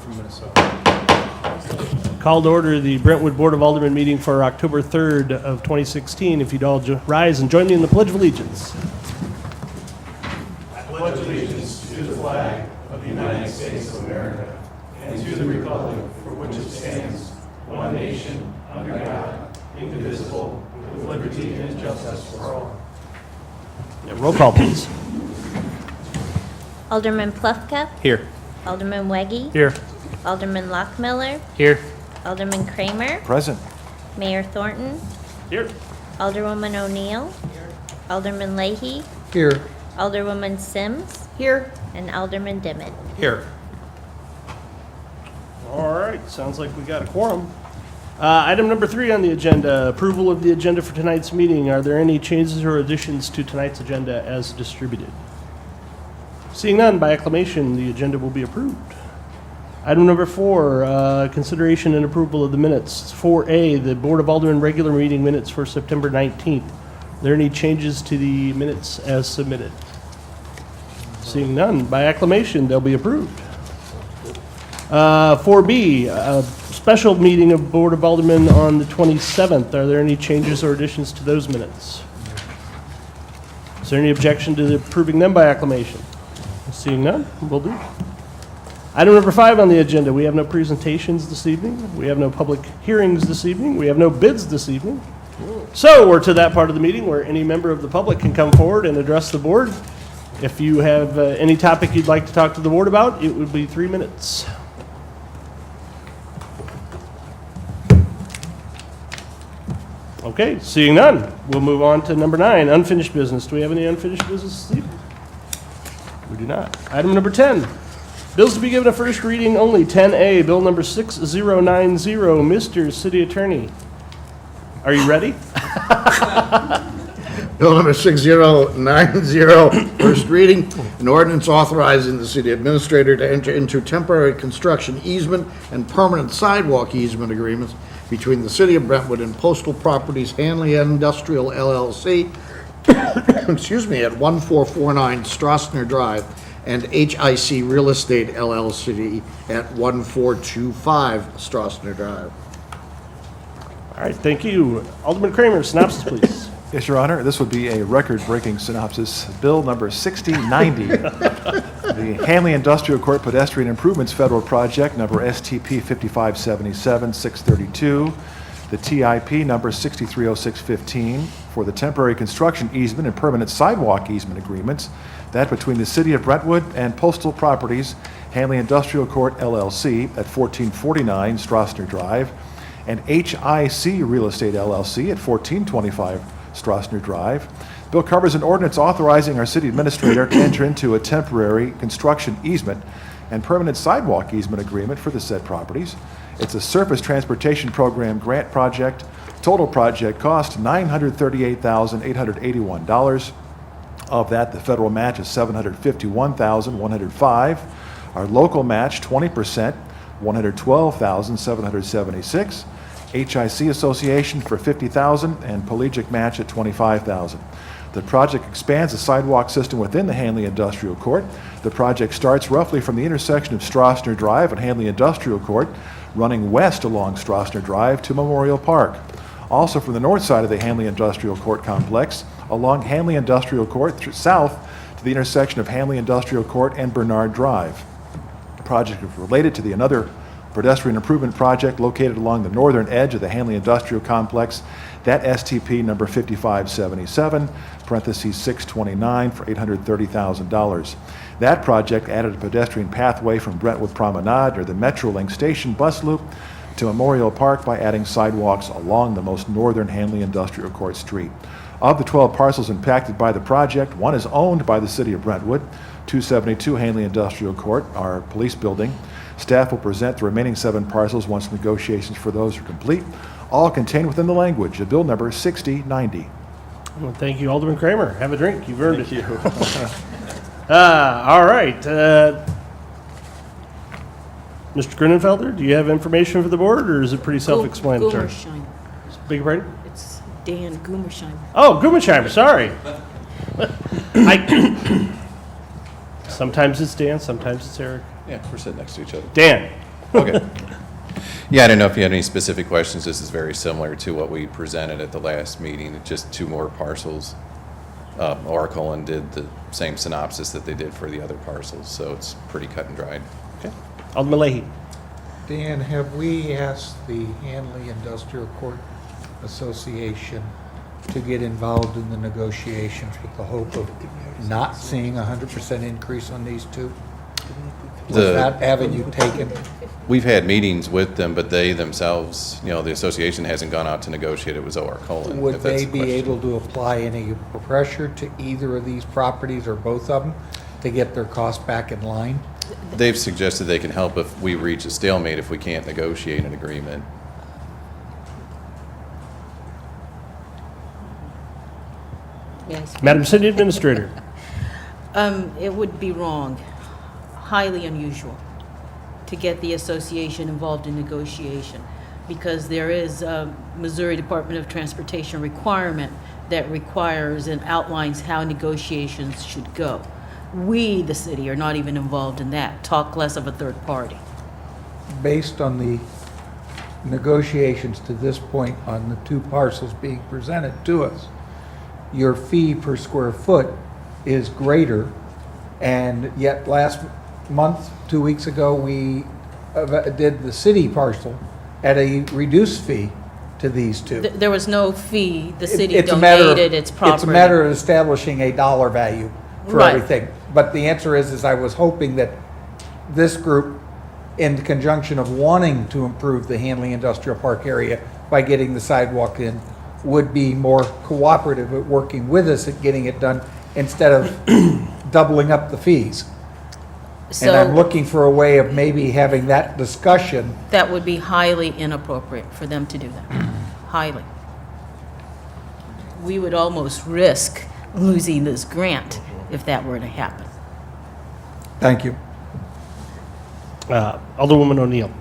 from Minnesota. Call to order the Brentwood Board of Aldermen meeting for October 3rd of 2016. If you'd all rise and join me in the Pledge of Allegiance. I pledge allegiance to the flag of the United States of America and to the republic for which it stands, one nation, under God, indivisible, with liberty and justice for all. Yeah, roll call, please. Alderman Plufka, Here. Alderman Weggie, Here. Alderman Lockmiller, Here. Alderman Kramer, Present. Mayor Thornton, Here. Alderwoman O'Neill, Alderman Leahy, Here. Alderwoman Sims, here, and Alderman Dimmitt. Here. All right, sounds like we got a quorum. Item number 3 on the agenda, approval of the agenda for tonight's meeting. Are there any changes or additions to tonight's agenda as distributed? Seeing none, by acclamation, the agenda will be approved. Item number 4, consideration and approval of the minutes. 4A, the Board of Aldermen regular meeting minutes for September 19th. Are there any changes to the minutes as submitted? Seeing none, by acclamation, they'll be approved. 4B, a special meeting of Board of Aldermen on the 27th. Are there any changes or additions to those minutes? Is there any objection to approving them by acclamation? Seeing none, will do. Item number 5 on the agenda, we have no presentations this evening. We have no public hearings this evening. We have no bids this evening. So we're to that part of the meeting where any member of the public can come forward and address the board. If you have any topic you'd like to talk to the board about, it would be 3 minutes. Okay, seeing none, we'll move on to number 9, unfinished business. Do we have any unfinished business this evening? We do not. Item number 10, bills to be given a first reading only. 10A, bill number 6090. Mr. City Attorney, are you ready? Bill number 6090, first reading, an ordinance authorizing the city administrator to enter into temporary construction easement and permanent sidewalk easement agreements between the city of Brentwood and Postal Properties Hanley Industrial LLC, excuse me, at 1449 Strassner Drive, and HIC Real Estate LLC at 1425 Strassner Drive. All right, thank you. Alderman Kramer, synopsis, please. Yes, Your Honor, this would be a record-breaking synopsis. Bill number 6090, the Hanley Industrial Court Pedestrian Improvements Federal Project, number STP 5577-632, the TIP number 630615, for the temporary construction easement and permanent sidewalk easement agreements, that between the City of Brentwood and Postal Properties, Hanley Industrial Court LLC at 1449 Strassner Drive, and HIC Real Estate LLC at 1425 Strassner Drive. Bill covers an ordinance authorizing our city administrator to enter into a temporary construction easement and permanent sidewalk easement agreement for the said properties. It's a surface transportation program grant project. Total project cost $938,881. Of that, the federal match is $751,105. Our local match, 20%, $112,776. HIC Association for $50,000 and Pelagic match at $25,000. The project expands the sidewalk system within the Hanley Industrial Court. The project starts roughly from the intersection of Strassner Drive and Hanley Industrial Court, running west along Strassner Drive to Memorial Park. Also from the north side of the Hanley Industrial Court complex, along Hanley Industrial Court south to the intersection of Hanley Industrial Court and Bernard Drive. The project is related to another pedestrian improvement project located along the northern edge of the Hanley Industrial Complex, that STP number 5577, parentheses 629 for $830,000. That project added a pedestrian pathway from Brentwood Promenade near the Metrolink station bus loop to Memorial Park by adding sidewalks along the most northern Hanley Industrial Court Street. Of the 12 parcels impacted by the project, one is owned by the city of Brentwood, 272 Hanley Industrial Court, our police building. Staff will present the remaining 7 parcels once negotiations for those are complete, all contained within the language of bill number 6090. Well, thank you, Alderman Kramer. Have a drink. You've earned it. Thank you. All right. Mr. Grunenfelder, do you have information for the board, or is it pretty self-explanatory? Gumersheim. Beg your pardon? It's Dan Gumersheim. Oh, Gumersheim, sorry. Sometimes it's Dan, sometimes it's Eric. Yeah, we're sitting next to each other. Dan, Okay. Yeah, I don't know if you had any specific questions. This is very similar to what we presented at the last meeting, just 2 more parcels. Oracle and did the same synopsis that they did for the other parcels, so it's pretty cut and dried. Okay. Alderman Leahy. Dan, have we asked the Hanley Industrial Court Association to get involved in the negotiations with the hope of not seeing a 100% increase on these two? Was that avenue taken? We've had meetings with them, but they themselves, the association hasn't gone out to negotiate. It was Oracle. Would they be able to apply any pressure to either of these properties or both of them to get their costs back in line? They've suggested they can help if we reach a stalemate if we can't negotiate an agreement. Yes. Madam City Administrator. It would be wrong, highly unusual, to get the association involved in negotiation, because there is a Missouri Department of Transportation requirement that requires and outlines how negotiations should go. We, the city, are not even involved in that, talk less of a third party. Based on the negotiations to this point on the 2 parcels being presented to us, your fee per square foot is greater, and yet last month, 2 weeks ago, we did the city parcel at a reduced fee to these 2. There was no fee, the city It's a matter of- donated its property. It's a matter of establishing a dollar value for Right. everything. But the answer is I was hoping that this group, in conjunction of wanting to improve the Hanley Industrial Park area by getting the sidewalk in, would be more cooperative at working with us at getting it done instead of doubling up the fees. And I'm So looking for a way of maybe having that discussion. that would be highly inappropriate for them to do that, highly. We would almost risk losing this grant if that were to happen. Thank you. Alderwoman O'Neill.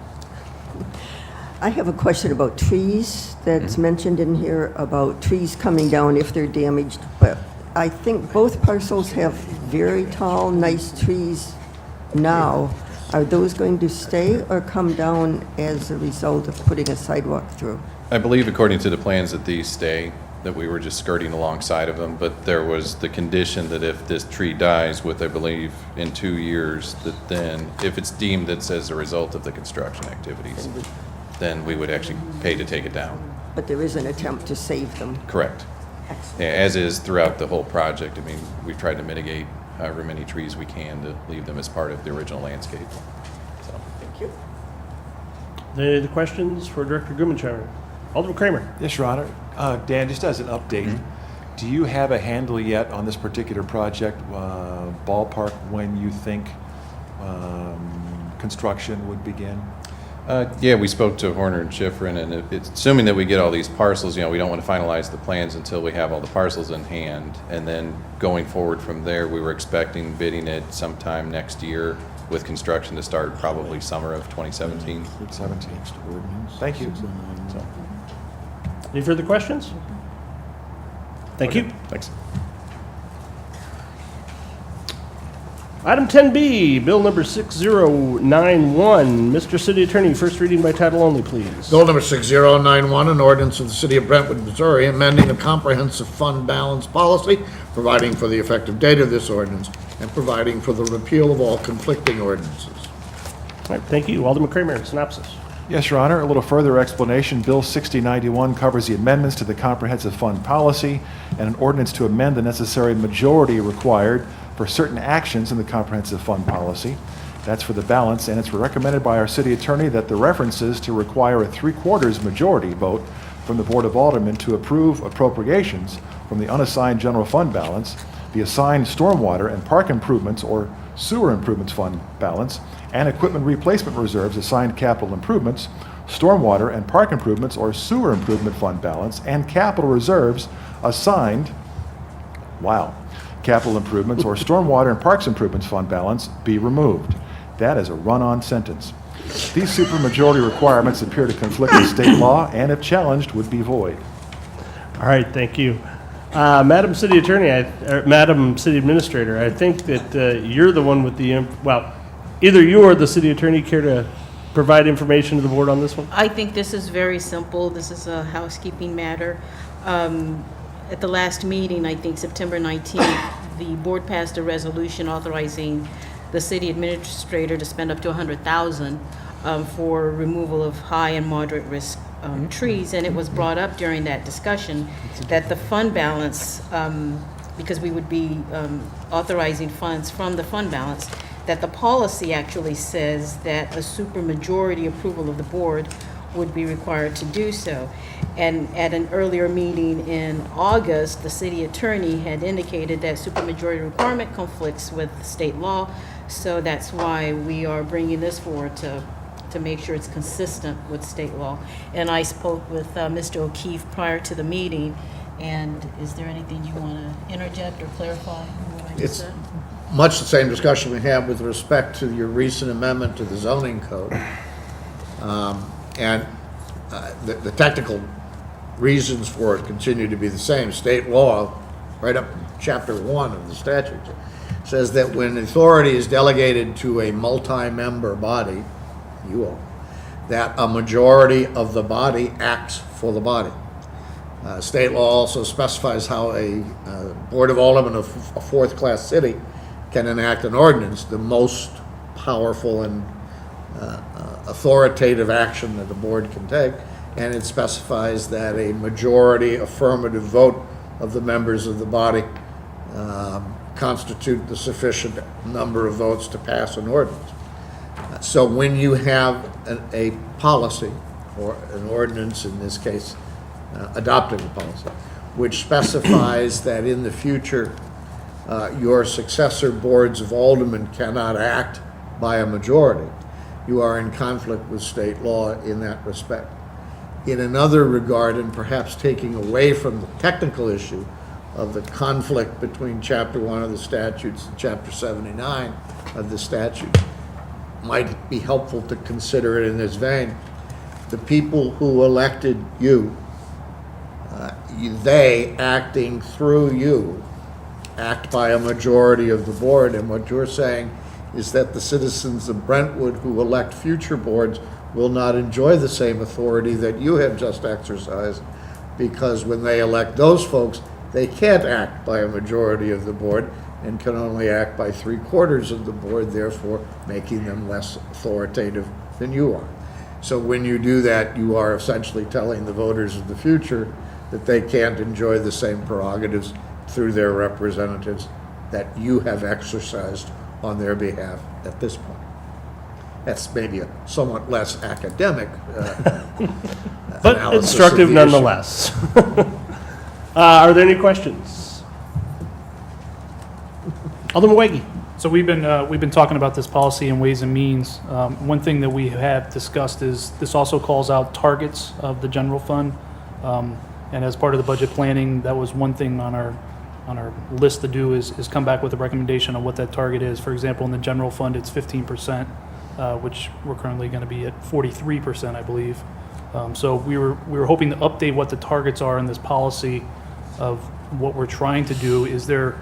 I have a question about trees that's mentioned in here, about trees coming down if they're damaged. But I think both parcels have very tall, nice trees now. Are those going to stay or come down as a result of putting a sidewalk through? I believe according to the plans that these stay, that we were just skirting alongside of them, but there was the condition that if this tree dies with, I believe, in 2 years, that then, if it's deemed that's as a result of the construction activities, then we would actually pay to take it down. But there is an attempt to save them. Correct. Excellent. Yeah, as is throughout the whole project. I mean, we've tried to mitigate however many trees we can to leave them as part of the original landscape. So, Thank you. Any other questions for Director Gummenschreiber? Alderman Kramer. Yes, Your Honor. Dan, just as an update, do you have a handle yet on this particular project, ballpark when you think construction would begin? yeah, we spoke to Horner and Schifrin, and it's assuming that we get all these parcels, we don't want to finalize the plans until we have all the parcels in hand. And then going forward from there, we were expecting bidding it sometime next year with construction to start probably summer of 2017. 17. Thank you. So, Any further questions? Thank you. thanks. Item 10B, Bill number 6091. Mr. City Attorney, first reading by title only, please. Bill number 6091, an ordinance of the City of Brentwood, Missouri, amending the comprehensive fund balance policy, providing for the effective date of this ordinance, and providing for the repeal of all conflicting ordinances. All right, thank you. Alderman Kramer, synopsis. Yes, Your Honor. A little further explanation. Bill 6091 covers the amendments to the comprehensive fund policy and an ordinance to amend the necessary majority required for certain actions in the comprehensive fund policy. That's for the balance, and it's recommended by our city attorney that the references to require a 3/4 majority vote from the Board of Aldermen to approve appropriations from the unassigned general fund balance, the assigned stormwater and park improvements or sewer improvements fund balance, and equipment replacement reserves assigned capital improvements, stormwater and park improvements or sewer improvement fund balance, and capital reserves assigned, capital improvements or stormwater and parks improvements fund balance be removed. That is a run-on sentence. These supermajority requirements appear to conflict with state law and if challenged would be void. All right, thank you. Madam City Attorney, Madam City Administrator, I think that you're the one with the, either you or the City Attorney care to provide information to the board on this one? I think this is very simple. This is a housekeeping matter. At the last meeting, I think September 19th, the board passed a resolution authorizing the city administrator to spend up to $100,000 for removal of high and moderate risk trees. And it was brought up during that discussion that the fund balance, because we would be authorizing funds from the fund balance, that the policy actually says that a supermajority approval of the board would be required to do so. And at an earlier meeting in August, the city attorney had indicated that supermajority requirement conflicts with state law. So that's why we are bringing this forward to make sure it's consistent with state law. And I spoke with Mr. O'Keefe prior to the meeting. And is there anything you want to interject or clarify on what I just It's said? much the same discussion we had with respect to your recent amendment to the zoning code. And the technical reasons for it continue to be the same. State law, right up in chapter 1 of the statute, says that when authority is delegated to a multi-member body, you all, that a majority of the body acts for the body. State law also specifies how a Board of Aldermen of a fourth-class city can enact an ordinance, the most powerful and authoritative action that the board can take, and it specifies that a majority affirmative vote of the members of the body constitute the sufficient number of votes to pass an ordinance. So when you have a policy, or an ordinance in this case, adopting a policy, which specifies that in the future your successor boards of aldermen cannot act by a majority, you are in conflict with state law in that respect. In another regard, and perhaps taking away from the technical issue of the conflict between Chapter 1 of the statutes and Chapter 79 of the statute, might be helpful to consider it in this vein. The people who elected you, they acting through you, act by a majority of the board, and what you're saying is that the citizens of Brentwood who elect future boards will not enjoy the same authority that you have just exercised, because when they elect those folks, they can't act by a majority of the board and can only act by 3/4 of the board, therefore making them less authoritative than you are. So when you do that, you are essentially telling the voters of the future that they can't enjoy the same prerogatives through their representatives that you have exercised on their behalf at this point. That's maybe a somewhat less academic But analysis of instructive the issue. nonetheless. Are there any questions? Alderman Weggie. So we've been talking about this policy and Ways and Means. One thing that we have discussed is this also calls out targets of the general fund. And as part of the budget planning, that was one thing on our list to do is come back with a recommendation on what that target is. For example, in the general fund, it's 15%, which we're currently going to be at 43%, I believe. So we were hoping to update what the targets are in this policy of what we're trying to do. Is there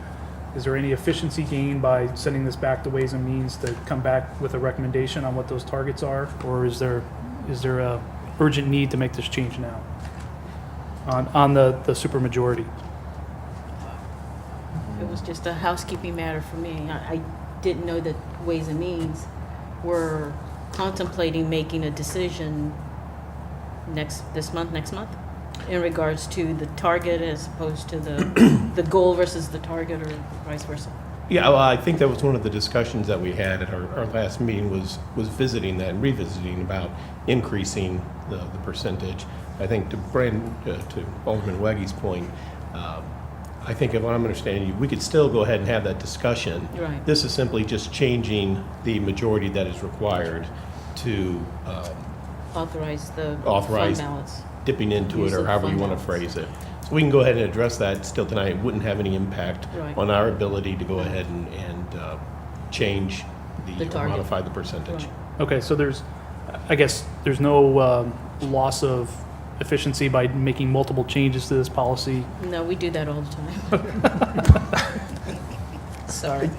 any efficiency gain by sending this back to Ways and Means to come back with a recommendation on what those targets are? Or is there a urgent need to make this change now on the supermajority? It was just a housekeeping matter for me. I didn't know that Ways and Means were contemplating making a decision next month, in regards to the target as opposed to the goal versus the target, or vice versa. Yeah, well, I think that was one of the discussions that we had at our last meeting was visiting that and revisiting about increasing the percentage. I think to Alderman Weggie's point, I think if I'm understanding you, we could still go ahead and have that discussion. Right. This is simply just changing the majority that is required to Authorize the Authorize fund balance. dipping into Use it, or of however you fund want to balance. phrase it. So we can go ahead and address that still tonight. It wouldn't have any impact Right. on our ability to go ahead and change The or target. modify the percentage. Right. Okay, so there's no loss of efficiency by making multiple changes to this policy. No, we do that all the time. Sorry.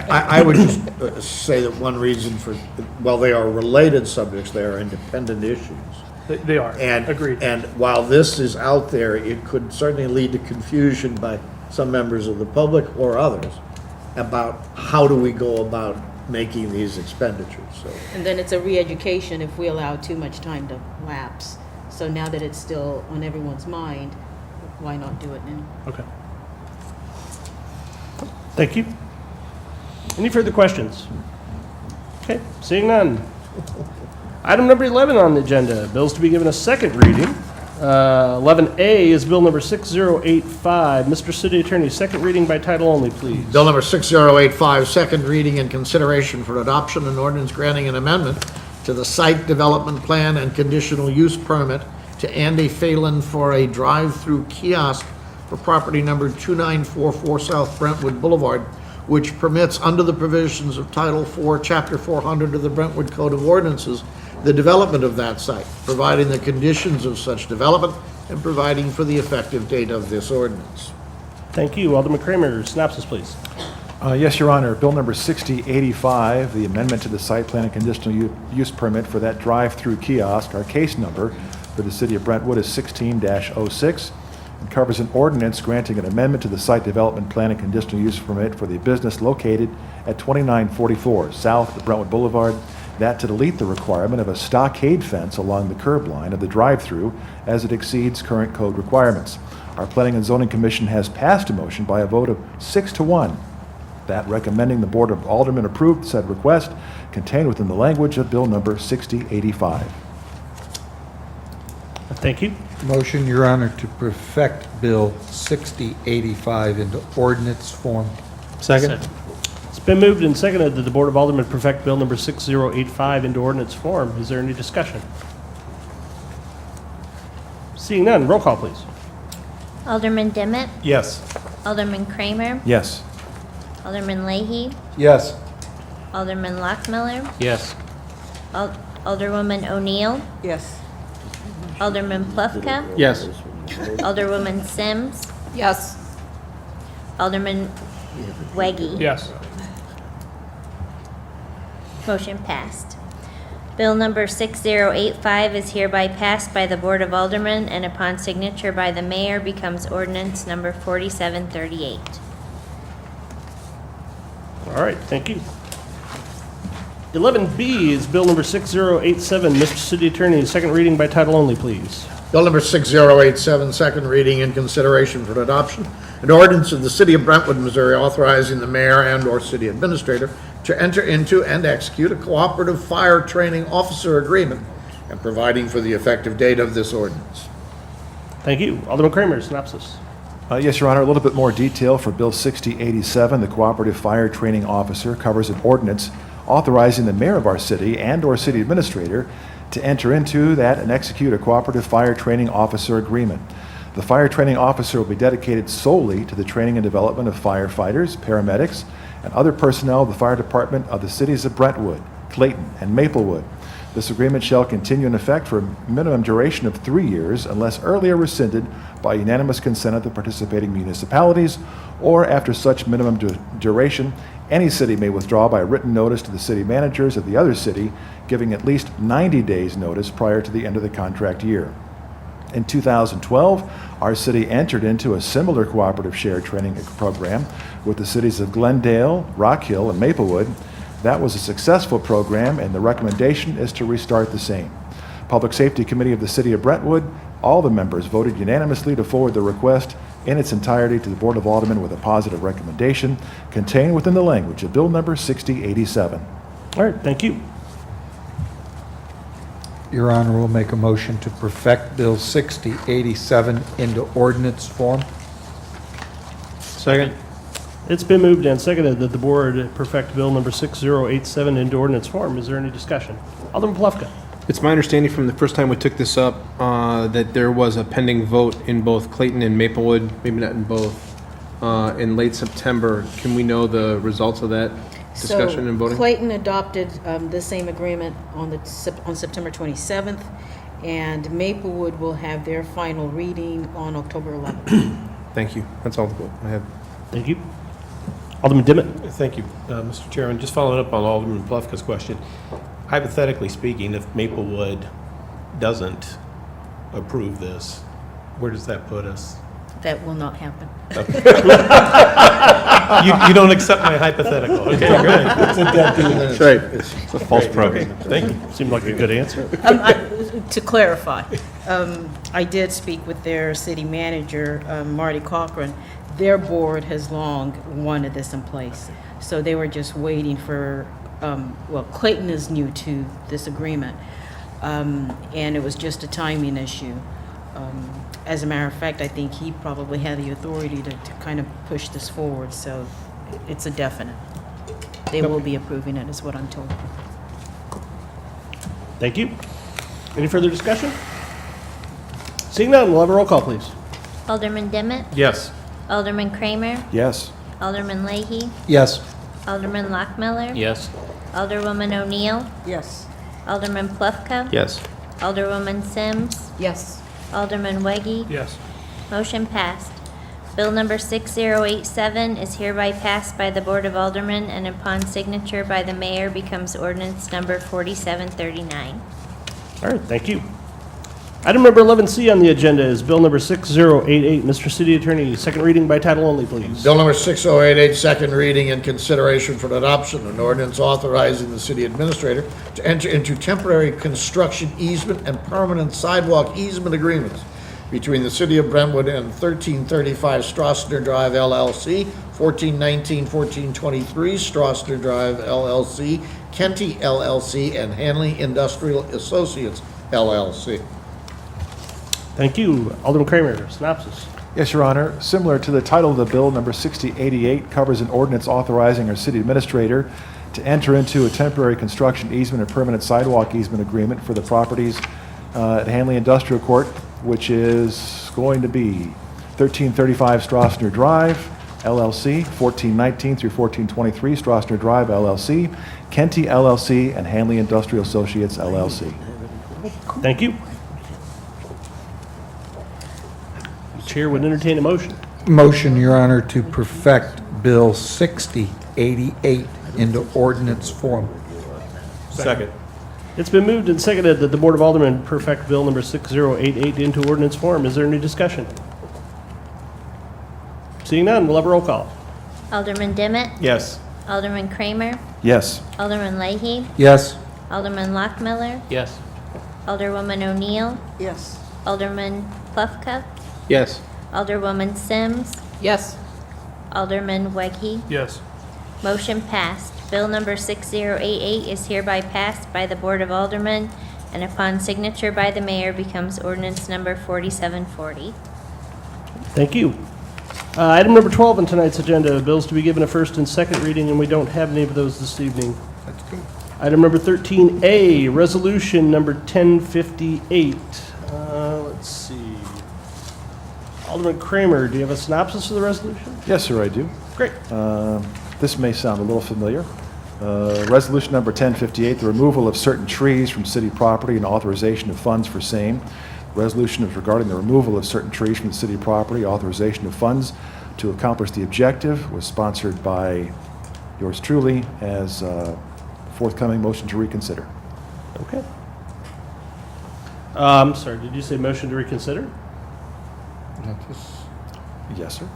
I would just say that one reason for, while they are related subjects, they are independent issues. They are. And, Agreed. and while this is out there, it could certainly lead to confusion by some members of the public or others about how do we go about making these expenditures, so. And then it's a re-education if we allow too much time to lapse. So now that it's still on everyone's mind, why not do it now? Okay. Thank you. Any further questions? Okay, seeing none. Item number 11 on the agenda, bills to be given a second reading. 11A is bill number 6085. Mr. City Attorney, second reading by title only, please. Bill number 6085, second reading and consideration for adoption, an ordinance granting an amendment to the site development plan and conditional use permit to Andy Phelan for a drive-through kiosk for property number 2944 South Brentwood Boulevard, which permits, under the provisions of Title IV, Chapter 400 of the Brentwood Code of Ordinances, the development of that site, providing the conditions of such development, and providing for the effective date of this ordinance. Thank you. Alderman Kramer, synopsis, please. Yes, Your Honor. Bill number 6085, the amendment to the site plan and conditional use permit for that drive-through kiosk, our case number for the city of Brentwood is 16-06, and covers an ordinance granting an amendment to the site development plan and conditional use permit for the business located at 2944 South Brentwood Boulevard, that to delete the requirement of a stockade fence along the curb line of the drive-through as it exceeds current code requirements. Our Planning and Zoning Commission has passed a motion by a vote of 6-1 that recommending the Board of Aldermen approve said request contained within the language of Bill number 6085. Thank you. Motion, Your Honor, to perfect Bill 6085 into ordinance form. Second. It's been moved and seconded that the Board of Aldermen perfect bill number 6085 into ordinance form. Is there any discussion? Seeing none, roll call, please. Alderman Dimmitt, Yes. Alderman Kramer, Yes. Alderman Leahy, Yes. Alderman Lockmiller, Yes. Alderwoman O'Neill, Yes. Alderman Plufka, Yes. Alderwoman Sims, Yes. Alderman Weggie. Yes. Motion passed. Bill number 6085 is hereby passed by the Board of Aldermen and upon signature by the mayor becomes ordinance number 4738. All right, thank you. 11B is bill number 6087. Mr. City Attorney, second reading by title only, please. Bill number 6087, second reading and consideration for adoption, an ordinance of the City of Brentwood, Missouri, authorizing the mayor and/or city administrator to enter into and execute a cooperative fire training officer agreement and providing for the effective date of this ordinance. Thank you. Alderman Kramer, synopsis. Yes, Your Honor, a little bit more detail for Bill 6087. The Cooperative Fire Training Officer covers an ordinance authorizing the mayor of our city and/or city administrator to enter into that and execute a cooperative fire training officer agreement. The fire training officer will be dedicated solely to the training and development of firefighters, paramedics, and other personnel of the fire department of the cities of Brentwood, Clayton, and Maplewood. This agreement shall continue in effect for a minimum duration of 3 years unless earlier rescinded by unanimous consent of the participating municipalities, or after such minimum duration, any city may withdraw by written notice to the city managers of the other city, giving at least 90 days' notice prior to the end of the contract year. In 2012, our city entered into a similar cooperative shared training program with the cities of Glendale, Rock Hill, and Maplewood. That was a successful program, and the recommendation is to restart the same. Public Safety Committee of the City of Brentwood, all the members voted unanimously to forward the request in its entirety to the Board of Aldermen with a positive recommendation contained within the language of Bill number 6087. All right, thank you. Your Honor, will make a motion to perfect Bill 6087 into ordinance form. Second. It's been moved and seconded that the board perfect bill number 6087 into ordinance form. Is there any discussion? Alderman Plufka. It's my understanding from the first time we took this up that there was a pending vote in both Clayton and Maplewood, maybe not in both, in late September. Can we know the results of that discussion and voting? So Clayton adopted the same agreement on September 27th, and Maplewood will have their final reading on October 11th. Thank you. That's all I have. Thank you. Alderman Dimmitt? Thank you, Mr. Chairman. Just following up on Alderman Plufka's question. Hypothetically speaking, if Maplewood doesn't approve this, where does that put us? That will not happen. You don't accept my hypothetical. Okay, great. That's right. It's a false premise. Thank you. Seemed like a good answer. To clarify, I did speak with their city manager, Marty Cochran. Their board has long wanted this in place. So they were just waiting for, well, Clayton is new to this agreement. And it was just a timing issue. As a matter of fact, I think he probably had the authority to kind of push this forward, so it's a definite. They will be approving it, is what I'm told. Thank you. Any further discussion? Seeing none, we'll have a roll call, please. Alderman Dimmitt, Yes. Alderman Kramer, Yes. Alderman Leahy, Yes. Alderman Lockmiller, Yes. Alderwoman O'Neill, Yes. Alderman Plufka, Yes. Alderwoman Sims, Yes. Alderman Weggie. Yes. Motion passed. Bill number 6087 is hereby passed by the Board of Aldermen and upon signature by the mayor becomes ordinance number 4739. All right, thank you. Item number 11C on the agenda is Bill number 6088. Mr. City Attorney, second reading by title only, please. Bill number 6088, second reading and consideration for adoption, an ordinance authorizing the city administrator to enter into temporary construction easement and permanent sidewalk easement agreements between the city of Brentwood and 1335 Strossner Drive LLC, 1419-1423 Strossner Drive LLC, Kenty LLC, and Hanley Industrial Associates LLC. Thank you. Alderman Kramer, synopsis. Yes, Your Honor. Similar to the title of the bill, number 6088 covers an ordinance authorizing our city administrator to enter into a temporary construction easement and permanent sidewalk easement agreement for the properties at Hanley Industrial Court, which is going to be 1335 Strossner Drive, LLC, 1419 through 1423 Strossner Drive, LLC, Kenty LLC, and Hanley Industrial Associates, LLC. Thank you. Chair would entertain a motion. Motion, Your Honor, to perfect Bill 6088 into ordinance form. Second. It's been moved and seconded that the Board of Aldermen perfect Bill number 6088 into ordinance form. Is there any discussion? Seeing none, we'll have a roll call. Alderman Dimmitt, Yes. Alderman Kramer, Yes. Alderman Leahy, Yes. Alderman Lockmiller, Yes. Alderwoman O'Neill, Yes. Alderman Plufka, Yes. Alderwoman Sims, Yes. Alderman Weggie. Yes. Motion passed. Bill number 6088 is hereby passed by the Board of Aldermen and upon signature by the mayor becomes ordinance number 4740. Thank you. Item number 12 on tonight's agenda, bills to be given a first and second reading, and we don't have any of those this evening. That's good. Item number 13A, resolution number 1058. Let's see. Alderman Kramer, do you have a synopsis of the resolution? Yes, sir, I do. Great. This may sound a little familiar. Resolution number 1058, the removal of certain trees from city property and authorization of funds for same. Resolution is regarding the removal of certain trees from the city property, authorization of funds to accomplish the objective, was sponsored by yours truly as forthcoming motion to reconsider. Okay. I'm sorry, did you say motion to reconsider? Yes, sir.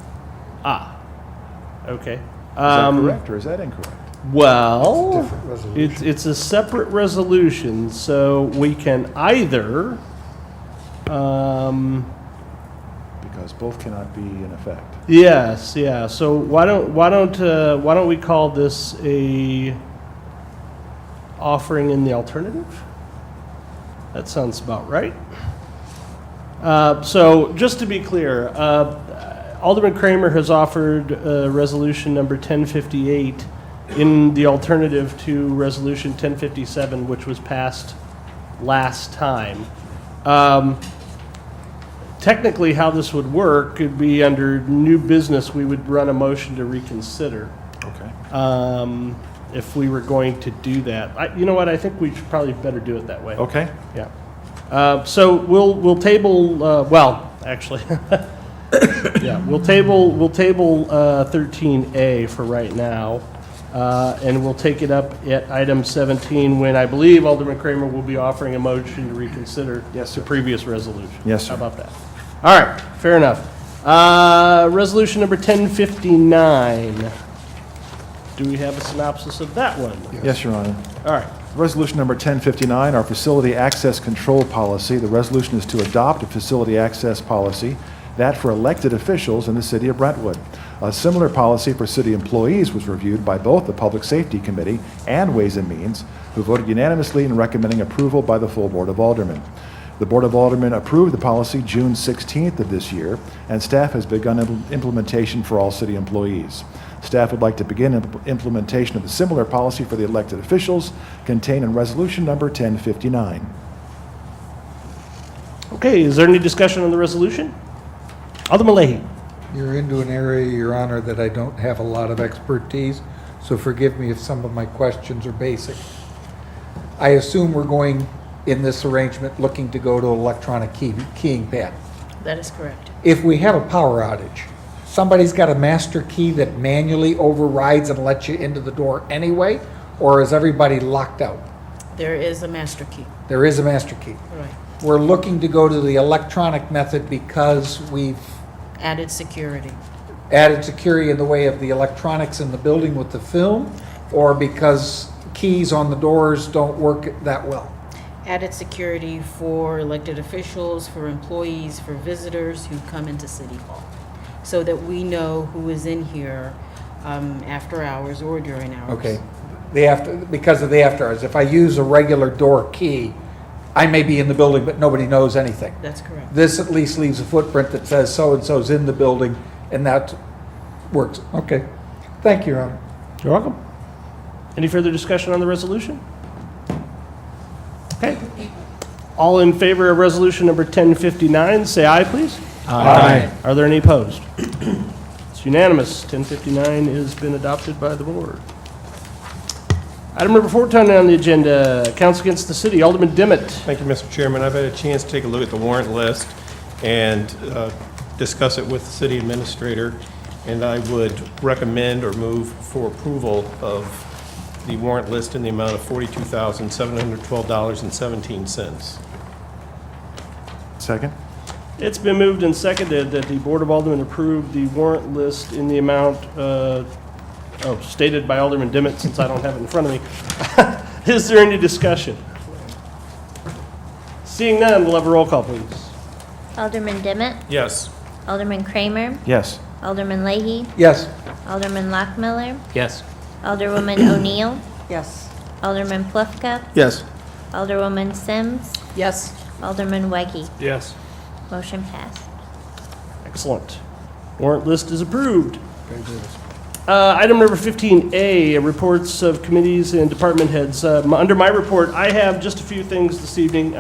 Okay. Is that correct or is that incorrect? Well, Different resolution. it's a separate resolution, so we can either, Because both cannot be in effect. yes, yeah, so why don't we call this a offering in the alternative? That sounds about right. So just to be clear, Alderman Kramer has offered resolution number 1058 in the alternative to resolution 1057, which was passed last time. Technically, how this would work could be under new business, we would run a motion to reconsider. Okay. If we were going to do that. You know what, I think we should probably better do it that way. Okay. Yeah. So we'll table, well, actually, Yeah, we'll table 13A for right now, and we'll take it up at item 17 when I believe Alderman Kramer will be offering a motion to reconsider the previous resolution. Yes, sir. How about that? All right, fair enough. Resolution number 1059. Do we have a synopsis of that one? Yes, Your Honor. All right. Resolution number 1059, our facility access control policy. The resolution is to adopt a facility access policy that for elected officials in the city of Brentwood. A similar policy for city employees was reviewed by both the Public Safety Committee and Ways and Means, who voted unanimously in recommending approval by the full Board of Aldermen. The Board of Aldermen approved the policy June 16th of this year, and staff has begun implementation for all city employees. Staff would like to begin implementation of the similar policy for the elected officials contained in resolution number 1059. Okay, is there any discussion on the resolution? Alderman Leahy. You're into an area, Your Honor, that I don't have a lot of expertise, so forgive me if some of my questions are basic. I assume we're going, in this arrangement, looking to go to electronic keying pad. That is correct. If we have a power outage, somebody's got a master key that manually overrides and lets you into the door anyway, or is everybody locked out? There is a master key. There is a master key. Right. We're looking to go to the electronic method because we've Added security. added security in the way of the electronics in the building with the film, or because keys on the doors don't work that well. Added security for elected officials, for employees, for visitors who come into City Hall, so that we know who is in here after hours or during hours. Okay, because of the after hours. If I use a regular door key, I may be in the building, but nobody knows anything. That's correct. This at least leaves a footprint that says so-and-so's in the building, and that works. Okay. Thank you, Your Honor. You're welcome. Any further discussion on the resolution? Okay. All in favor of resolution number 1059, say aye, please. Aye. Are there any opposed? It's unanimous. 1059 has been adopted by the board. Item number 14 on the agenda, Council Against the City, Alderman Dimmitt. Thank you, Mr. Chairman. I've had a chance to take a look at the warrant list and discuss it with the city administrator, and I would recommend or move for approval of the warrant list in the amount of $42,712.17. Second? It's been moved and seconded that the Board of Aldermen approve the warrant list in the amount stated by Alderman Dimmitt, since I don't have it in front of me. Is there any discussion? Seeing none, we'll have a roll call, please. Alderman Dimmitt, Yes. Alderman Kramer, Yes. Alderman Leahy, Yes. Alderman Lockmiller, Yes. Alderwoman O'Neill, Yes. Alderman Plufka, Yes. Alderwoman Sims, Yes. Alderman Weggie. Yes. Motion passed. Excellent. Warrant list is approved. Item number 15A, reports of committees and department heads. Under my report, I have just a few things this evening.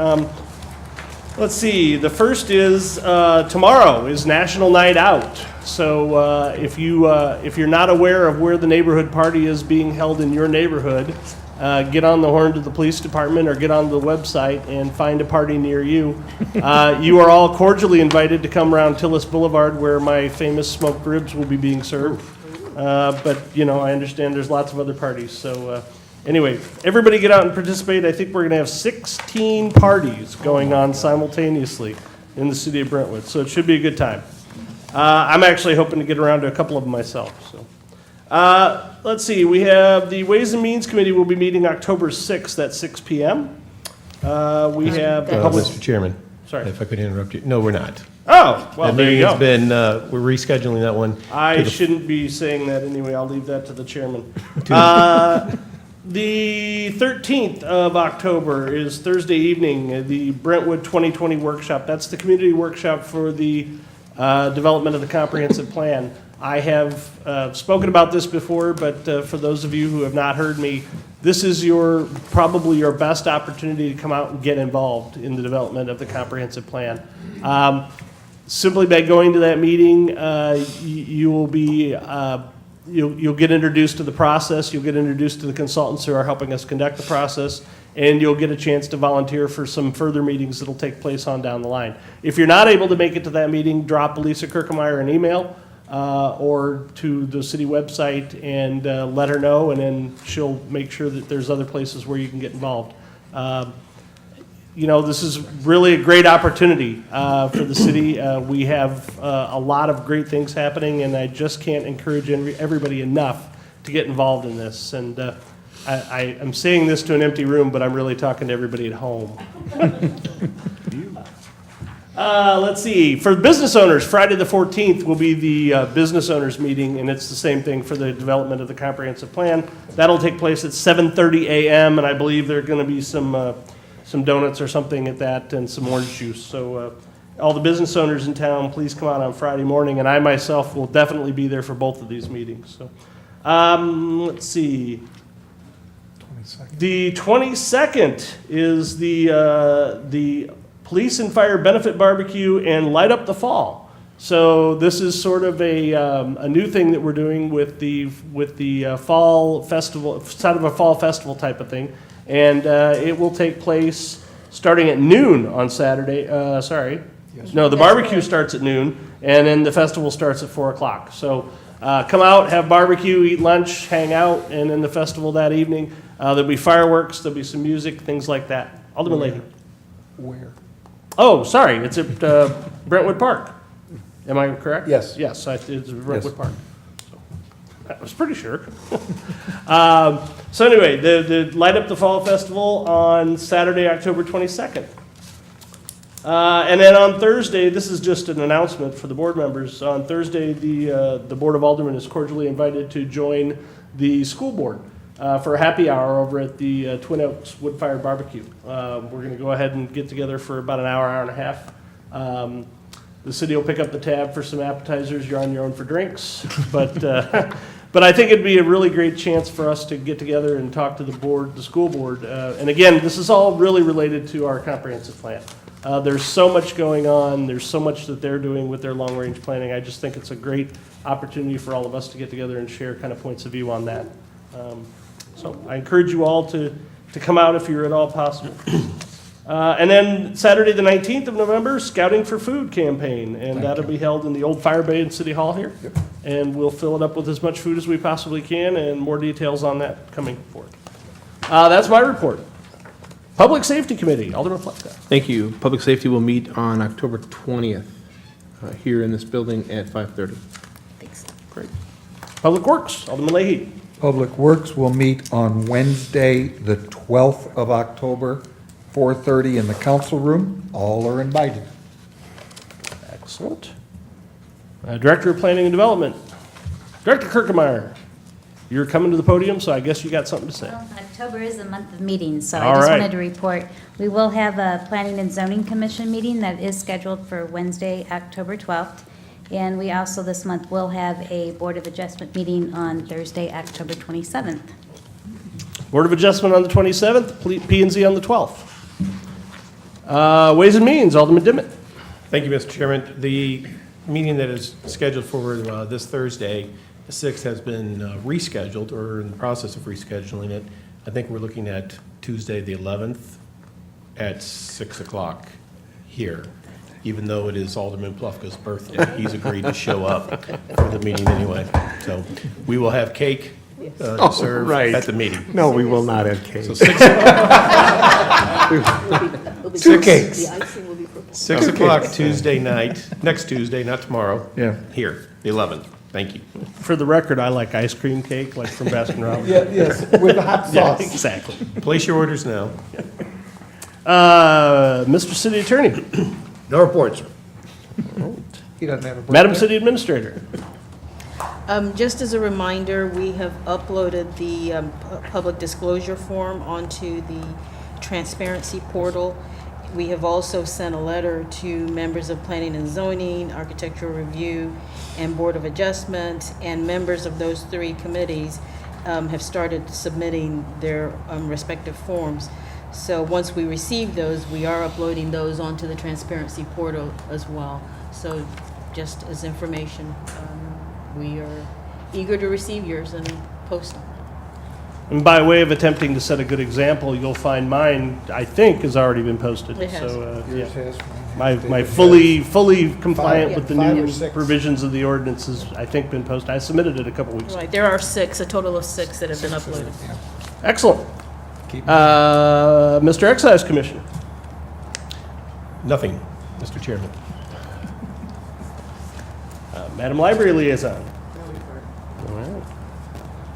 Let's see, the first is tomorrow is National Night Out. So if you're not aware of where the neighborhood party is being held in your neighborhood, get on the horn to the police department or get on the website and find a party near you. You are all cordially invited to come around Tillis Boulevard where my famous smoked ribs will be being served. But, you know, I understand there's lots of other parties. So anyway, everybody get out and participate. I think we're going to have 16 parties going on simultaneously in the city of Brentwood. So it should be a good time. I'm actually hoping to get around to a couple of them myself. So. Let's see, we have the Ways and Means Committee will be meeting October 6th at 6 p.m. We have the public... Mr. Chairman. Sorry. If I could interrupt you. No, we're not. Oh, well, there you go. Been, we're rescheduling that one. I shouldn't be saying that anyway. I'll leave that to the chairman. The 13th of October is Thursday evening, the Brentwood 2020 workshop. That's the community workshop for the development of the comprehensive plan. I have spoken about this before, but for those of you who have not heard me, this is probably your best opportunity to come out and get involved in the development of the comprehensive plan. Simply by going to that meeting, you will be you'll get introduced to the process. You'll get introduced to the consultants who are helping us conduct the process, and you'll get a chance to volunteer for some further meetings that'll take place on down the line. If you're not able to make it to that meeting, drop Lisa Kirkemeyer an email or to the city website and let her know, and then she'll make sure that there's other places where you can get involved. You know, this is really a great opportunity for the city. We have a lot of great things happening, and I just can't encourage everybody enough to get involved in this. And I'm saying this to an empty room, but I'm really talking to everybody at home. Let's see. For business owners, Friday the 14th will be the business owners meeting, and it's the same thing for the development of the comprehensive plan. That'll take place at 7:30 a.m., and I believe there are going to be some donuts or something at that and some orange juice. So all the business owners in town, please come out on Friday morning, and I myself will definitely be there for both of these meetings. So let's see. The 22nd is the Police and Fire Benefit Barbecue and Light Up the Fall. So this is sort of a new thing that we're doing with the fall festival, sort of a fall festival type of thing. And it will take place starting at noon on Saturday. No, the barbecue starts at noon, and then the festival starts at 4 o'clock. So come out, have barbecue, eat lunch, hang out, and then the festival that evening. There'll be fireworks, there'll be some music, things like that. Alderman Leahy. Where? Oh, sorry, it's at Brentwood Park. Am I correct? Yes. Yes, it's Brentwood Yes. Park. So, I was pretty sure. So anyway, the Light Up the Fall Festival on Saturday, October 22nd. And then on Thursday, this is just an announcement for the board members. On Thursday, the Board of Aldermen is cordially invited to join the school board for a happy hour over at the Twin Oaks Wood Fire Barbecue. We're going to go ahead and get together for about an hour, hour and a half. The city will pick up the tab for some appetizers. You're on your own for drinks. But I think it'd be a really great chance for us to get together and talk to the board, the school board. And again, this is all really related to our comprehensive plan. There's so much going on. There's so much that they're doing with their long-range planning. I just think it's a great opportunity for all of us to get together and share kind of points of view on that. So I encourage you all to come out if you're at all possible. And then Saturday, the 19th of November, Scouting for Food campaign, and that'll be held in the old Fire Bay in City Hall here. Yep. And we'll fill it up with as much food as we possibly can, and more details on that coming forward. That's my report. Public Safety Committee, Alderman Flexka. Thank you. Public Safety will meet on October 20th here in this building at 5:30. Thanks. Great. Public Works, Alderman Leahy. Public Works will meet on Wednesday, the 12th of October, 4:30 in the council room. All are invited. Excellent. Director of Planning and Development, Director Kirkemeyer. You're coming to the podium, so I guess you got something to say. Well, October is a month of meetings, so All I just right. wanted to report. We will have a Planning and Zoning Commission meeting that is scheduled for Wednesday, October 12th. And we also this month will have a Board of Adjustment meeting on Thursday, October 27th. Board of Adjustment on the 27th, P&Z on the 12th. Ways and Means, Alderman Dimmitt. Thank you, Mr. Chairman. The meeting that is scheduled for this Thursday, the 6th, has been rescheduled, or in the process of rescheduling it. I think we're looking at Tuesday, the 11th, at 6 o'clock here. Even though it is Alderman Plufka's birthday, he's agreed to show up for the meeting anyway. So we will have cake to serve at the meeting. No, we will not have cake. So 2 cakes. 6 o'clock Tuesday night, next Tuesday, not tomorrow. Yeah. Here, the 11th. Thank you. For the record, I like ice cream cake, like from Baskin Robbins. Yes, with hot Yeah, sauce. exactly. Place your orders now. Mr. City Attorney, No reports. He doesn't have a birthday. Madam City Administrator. Just as a reminder, we have uploaded the public disclosure form onto the transparency portal. We have also sent a letter to members of Planning and Zoning, Architectural Review, and Board of Adjustment, and members of those 3 committees have started submitting their respective forms. So once we receive those, we are uploading those onto the transparency portal as well. So just as information, we are eager to receive yours and post them. And by way of attempting to set a good example, you'll find mine, I think, has already been posted. It has. So, Yours yeah. has, mine has. My David has. fully compliant with the five new or six. provisions of the ordinance has, I think, been posted. I submitted it a couple weeks ago. Right, there are 6, a total of 6 that have been uploaded. Excellent. Keep- Mr. Excise Commissioner. Nothing, Mr. Chairman. Madam Library Liaison. All right.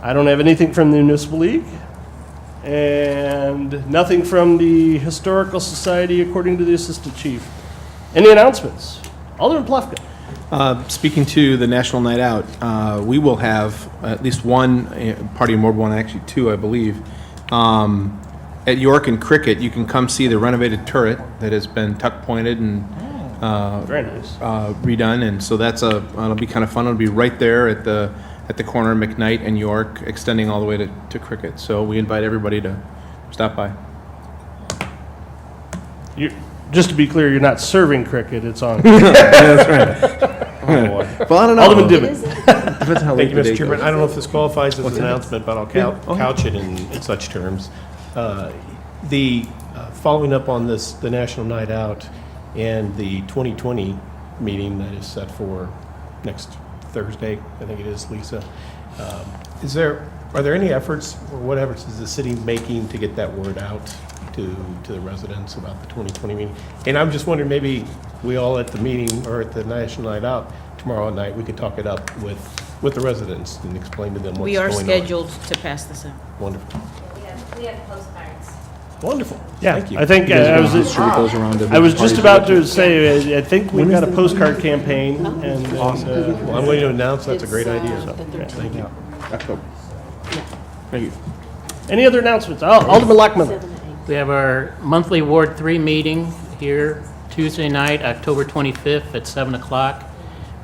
I don't have anything from the Municipal League, and nothing from the Historical Society, according to the Assistant Chief. Any announcements? Alderman Plufka. Speaking to the National Night Out, we will have at least one party in Ward 1, actually two, I believe. At York and Cricket, you can come see the renovated turret that has been tuck pointed and Very nice. redone, and so it'll be kind of fun. It'll be right there at the corner of McKnight and York, extending all the way to Cricket. So we invite everybody to stop by. Just to be clear, you're not serving cricket, it's on. That's right. Well, I don't know. Alderman Dibbitt. Depends how Thank late you, the day Mr. Chairman. goes. I don't know if this qualifies as an announcement, but I'll Yeah. couch it in such terms. Following up on this, the National Night Out and the 2020 meeting that is set for next Thursday, I think it is, Lisa. Are there any efforts, or what efforts is the city making to get that word out to the residents about the 2020 meeting? And I'm just wondering, maybe we all at the meeting or at the National Night Out tomorrow night, we could talk it up with the residents and explain to them what's going We on. are scheduled to pass this out. Wonderful. We have postcards. Wonderful. Yeah, Thank you. I think I was just about to say, I think we've got a postcard campaign, and Well, I'm going to announce that's a great idea. Thank you. Thank you. any other announcements? Alderman Lockman. We have our monthly Ward 3 meeting here Tuesday night, October 25th at 7 o'clock.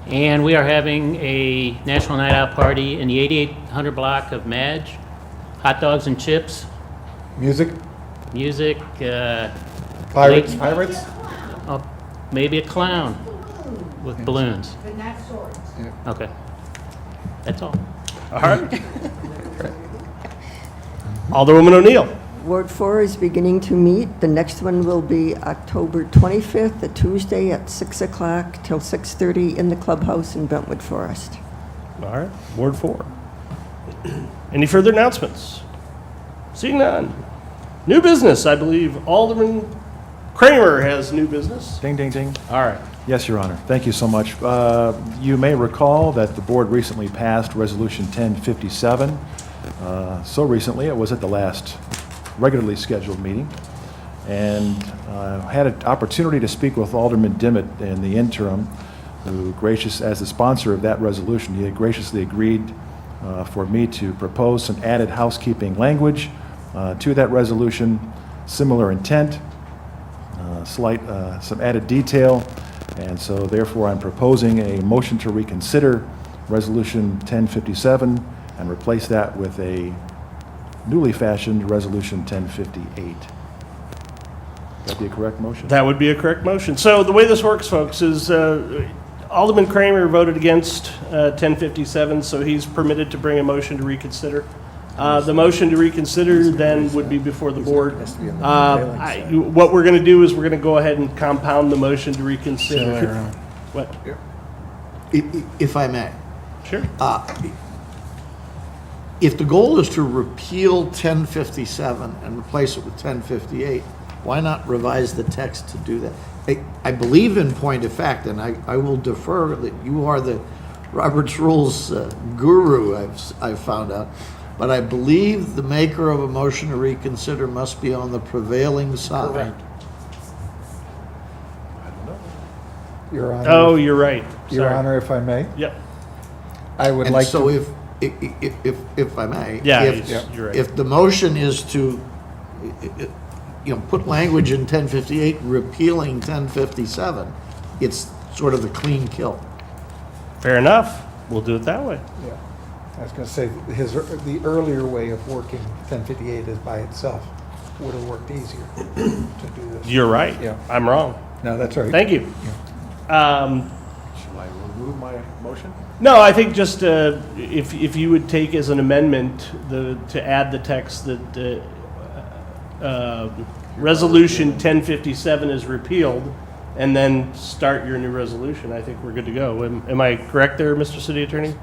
And we are having a National Night Out party in the 8800 block of Madge. Hot dogs and chips, Music? music, Pirates? Pirates? Maybe a clown with balloons. But not swords. Okay. That's all. All right. Alderwoman O'Neill. Ward 4 is beginning to meet. The next one will be October 25th, a Tuesday at 6 o'clock till 6:30 in the clubhouse in Brentwood Forest. All right, Ward 4. Any further announcements? Seeing none. New business, I believe Alderman Kramer has new business. Ding, ding, ding. All right. Yes, Your Honor. Thank you so much. You may recall that the board recently passed Resolution 1057. So recently, it was at the last regularly scheduled meeting. And had an opportunity to speak with Alderman Dimmitt in the interim, who as the sponsor of that resolution, he had graciously agreed for me to propose some added housekeeping language to that resolution, similar intent, some added detail, and so therefore I'm proposing a motion to reconsider Resolution 1057 and replace that with a newly fashioned Resolution 1058. That'd be a correct motion? That would be a correct motion. So the way this works, folks, is Alderman Kramer voted against 1057, so he's permitted to bring a motion to reconsider. The motion to reconsider then would be before the board. What we're going to do is we're going to go ahead and compound the motion to reconsider. What? If I may. Sure. If the goal is to repeal 1057 and replace it with 1058, why not revise the text to do that? I believe in point of fact, and I will defer that you are the Robert's Rules guru, I've found out, but I believe the maker of a motion to reconsider must be on the prevailing side. Correct. Your Honor. Oh, you're right. Your Sorry. Honor, if I may, Yep. I would And like so to, if I may. Yeah, if- you're right. If the motion is to, put language in 1058 repealing 1057, it's sort of the clean kill. Fair enough. We'll do it that way. yeah, I was going to say, the earlier way of working 1058 is by itself would have worked easier to do this. You're right. Yeah. I'm wrong. No, that's all right. Thank you. remove my motion? No, I think just if you would take as an amendment to add the text that Resolution 1057 is repealed, and then start your new resolution, I think we're good to go. Am I correct there, Mr. City Attorney?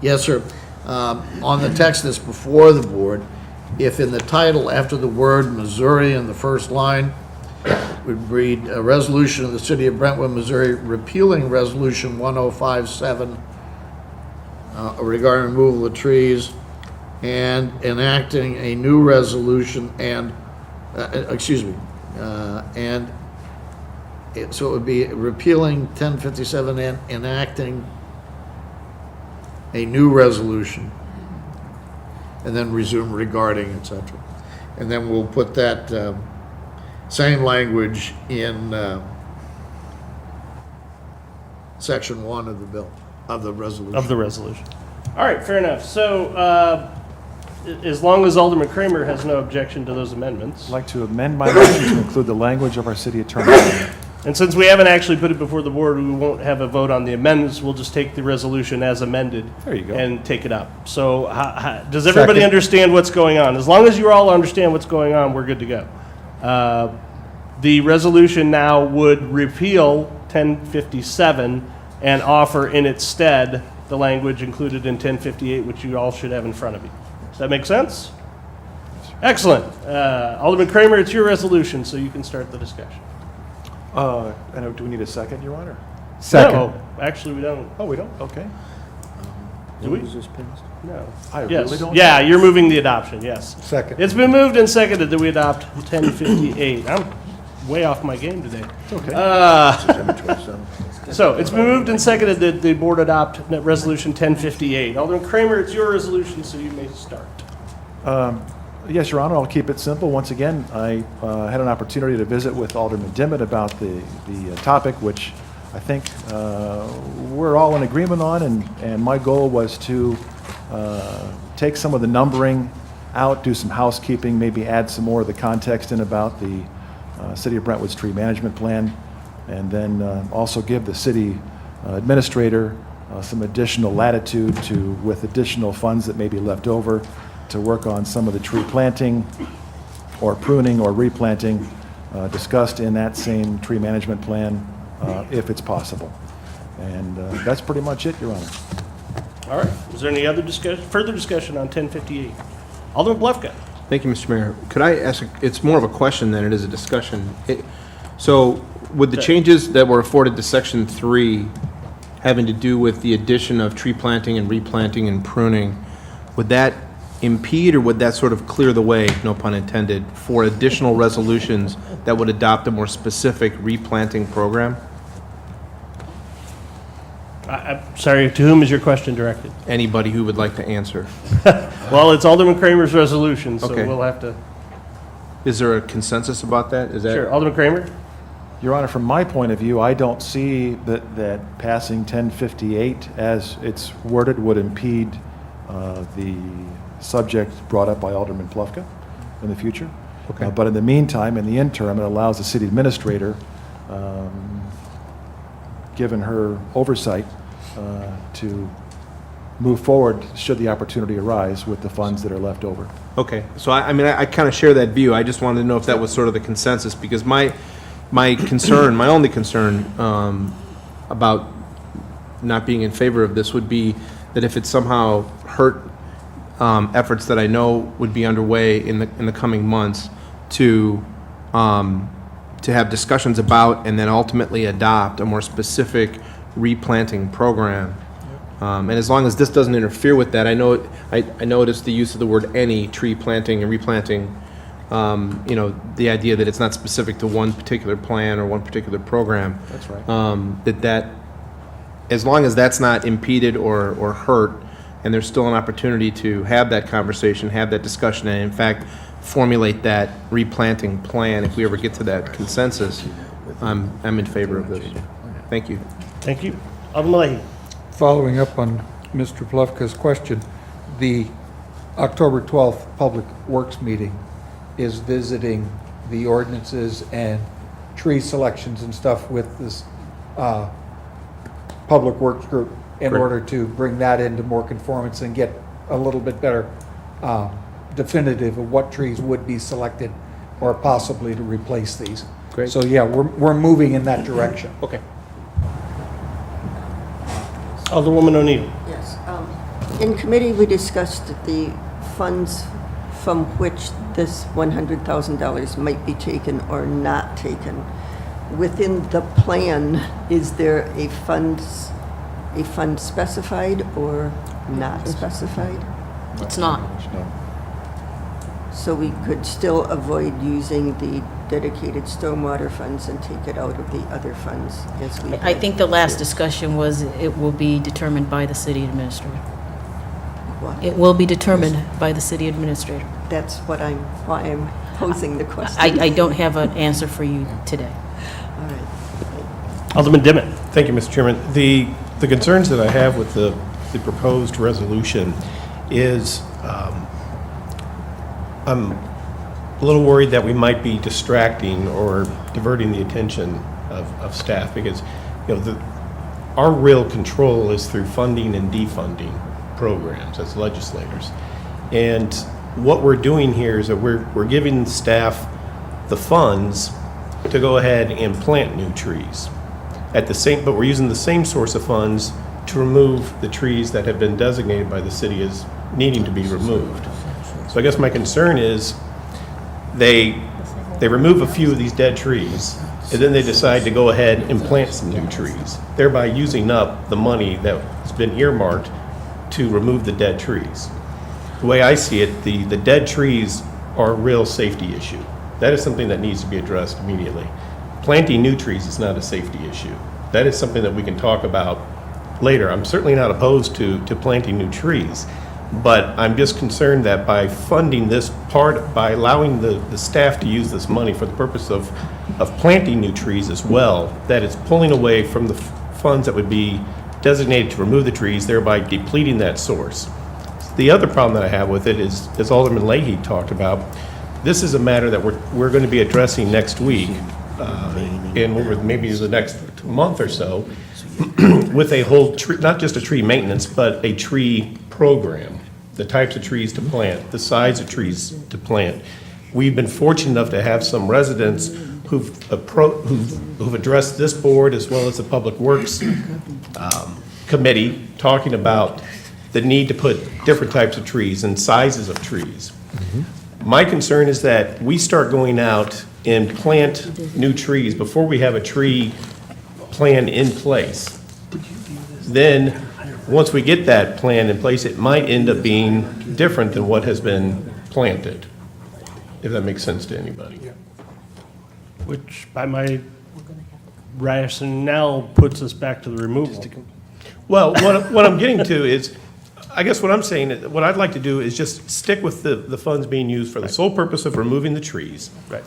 Yes, sir. On the text that's before the board, if in the title, after the word Missouri in the first line, would read, "A resolution of the City of Brentwood, Missouri, repealing Resolution 1057 regarding removal of trees, and enacting a new resolution and, so it would be repealing 1057 and enacting a new resolution, and then resume regarding, et cetera. And then we'll put that same language in section 1 of the bill, of the resolution. Of the resolution. All right, fair enough. So as long as Alderman Kramer has no objection to those amendments. I'd like to amend my motion to include the language of our city attorney. And since we haven't actually put it before the board, we won't have a vote on the amendments. We'll just take the resolution as amended. There you go. And take it up. So does everybody Second. understand what's going on? As long as you all understand what's going on, we're good to go. The resolution now would repeal 1057 and offer in its stead the language included in 1058, which you all should have in front of you. Does that make sense? Excellent. Alderman Kramer, it's your resolution, so you can start the discussion. And do we need a second, Your Honor? Second. No, actually, we don't. Oh, we don't? Okay. Do we? When was this passed? No. I Yes. really don't. Yeah, you're moving the adoption, yes. Second. It's been moved and seconded that we adopt 1058. I'm way off my game today. Okay. So it's been moved and seconded that the board adopt Resolution 1058. Alderman Kramer, it's your resolution, so you may start. Yes, Your Honor, I'll keep it simple. Once again, I had an opportunity to visit with Alderman Dimmitt about the topic, which I think we're all in agreement on, and my goal was to take some of the numbering out, do some housekeeping, maybe add some more of the context in about the City of Brentwood's tree management plan, and then also give the city administrator some additional latitude to, with additional funds that may be left over, to work on some of the tree planting or pruning or replanting discussed in that same tree management plan, if it's possible. And that's pretty much it, Your Honor. All right. Is there any other further discussion on 1058? Alderman Blefka. Thank you, Mr. Mayor. Could I ask, it's more of a question than it is a discussion. So with the changes that were afforded to Section 3 having to do with the addition of tree planting and replanting and pruning, would that impede or would that sort of clear the way, no pun intended, for additional resolutions that would adopt a more specific replanting program? I'm sorry, to whom is your question directed? Anybody who would like to answer. Well, it's Alderman Kramer's resolution, so Okay. we'll have to. Is there a consensus about that? Is that? Sure. Alderman Kramer? Your Honor, from my point of view, I don't see that passing 1058 as it's worded would impede the subject brought up by Alderman Plufka in the future. Okay. But in the meantime, in the interim, it allows the city administrator, given her oversight, to move forward should the opportunity arise with the funds that are left over. Okay, so I mean, I kind of share that view. I just wanted to know if that was sort of the consensus, because my concern, my only concern about not being in favor of this would be that if it somehow hurt efforts that I know would be underway in the coming months to have discussions about and then ultimately adopt a more specific replanting program. And as long as this doesn't interfere with that, I noticed the use of the word any, tree planting and replanting, the idea that it's not specific to one particular plan or one particular program. That's right. That as long as that's not impeded or hurt, and there's still an opportunity to have that conversation, have that discussion, and in fact, formulate that replanting plan, if we ever get to that consensus, I'm in favor of this. Thank you. Thank you. Alderman Leahy. Following up on Mr. Plufka's question, the October 12th Public Works meeting is visiting the ordinances and tree selections and stuff with this Public Works Group in Great. order to bring that into more conformance and get a little bit better definitive of what trees would be selected or possibly to replace these. Great. So, yeah, we're moving in that direction. Okay. Alderwoman O'Neill. Yes. In committee, we discussed the funds from which this $100,000 might be taken or not taken. Within the plan, is there a fund specified or not specified? It's not. So we could still avoid using the dedicated stormwater funds and take it out of the other funds as we I had. think the last discussion was it will be determined by the city administrator. What? It will be determined by the city administrator. That's why I'm posing the question. I don't have an answer for you today. All right. Alderman Dimmitt. Thank you, Mr. Chairman. The concerns that I have with the proposed resolution is, I'm a little worried that we might be distracting or diverting the attention of staff, because, you know, our real control is through funding and defunding programs as legislators. And what we're doing here is that we're giving staff the funds to go ahead and plant new trees. But we're using the same source of funds to remove the trees that have been designated by the city as needing to be removed. So I guess my concern is they remove a few of these dead trees, and then they decide to go ahead and plant some new trees, thereby using up the money that's been earmarked to remove the dead trees. The way I see it, the dead trees are a real safety issue. That is something that needs to be addressed immediately. Planting new trees is not a safety issue. That is something that we can talk about later. I'm certainly not opposed to planting new trees, but I'm just concerned that by funding this part, by allowing the staff to use this money for the purpose of planting new trees as well, that it's pulling away from the funds that would be designated to remove the trees, thereby depleting that source. The other problem that I have with it is, as Alderman Leahy talked about, this is a matter that we're going to be addressing next week, and over maybe the next month or so, with a whole tree, not just a tree maintenance, but a tree program, the types of trees to plant, the size of trees to plant. We've been fortunate enough to have some residents who've addressed this board as well as the Public Works Committee, talking about the need to put different types of trees and sizes of trees. My concern is that we start going out and plant new trees before we have a tree plan in place. Then, once we get that plan in place, it might end up being different than what has been planted, if that makes sense to anybody. Which, by my rationale, puts us back to the removal. Well, what I'm getting to is, I guess what I'm saying, what I'd like to do is just stick with the funds being used for the sole purpose of removing the trees. Right.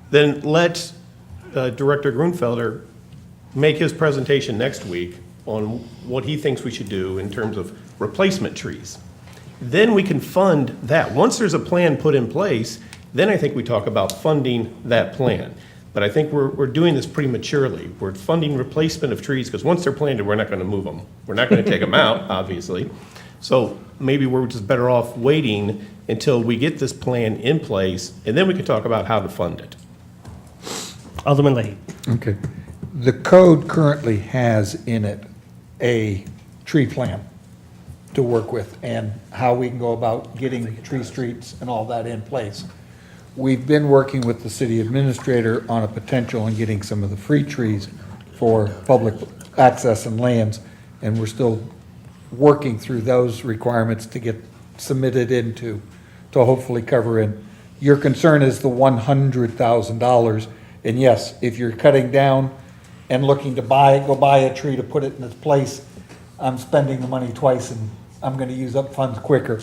Then let Director Grunfelder make his presentation next week on what he thinks we should do in terms of replacement trees. Then we can fund that. Once there's a plan put in place, then I think we talk about funding that plan. But I think we're doing this prematurely. We're funding replacement of trees, because once they're planted, we're not going to move them. We're not going to take them out, obviously. So maybe we're just better off waiting until we get this plan in place, and then we can talk about how to fund it. Alderman Leahy. Okay. The code currently has in it a tree plan to work with and how we can go about getting tree streets and all that in place. We've been working with the city administrator on a potential on getting some of the free trees for public access and lands, and we're still working through those requirements to get submitted into, to hopefully cover in. Your concern is the $100,000, and yes, if you're cutting down and looking to go buy a tree to put it in its place, I'm spending the money twice and I'm gonna use up funds quicker.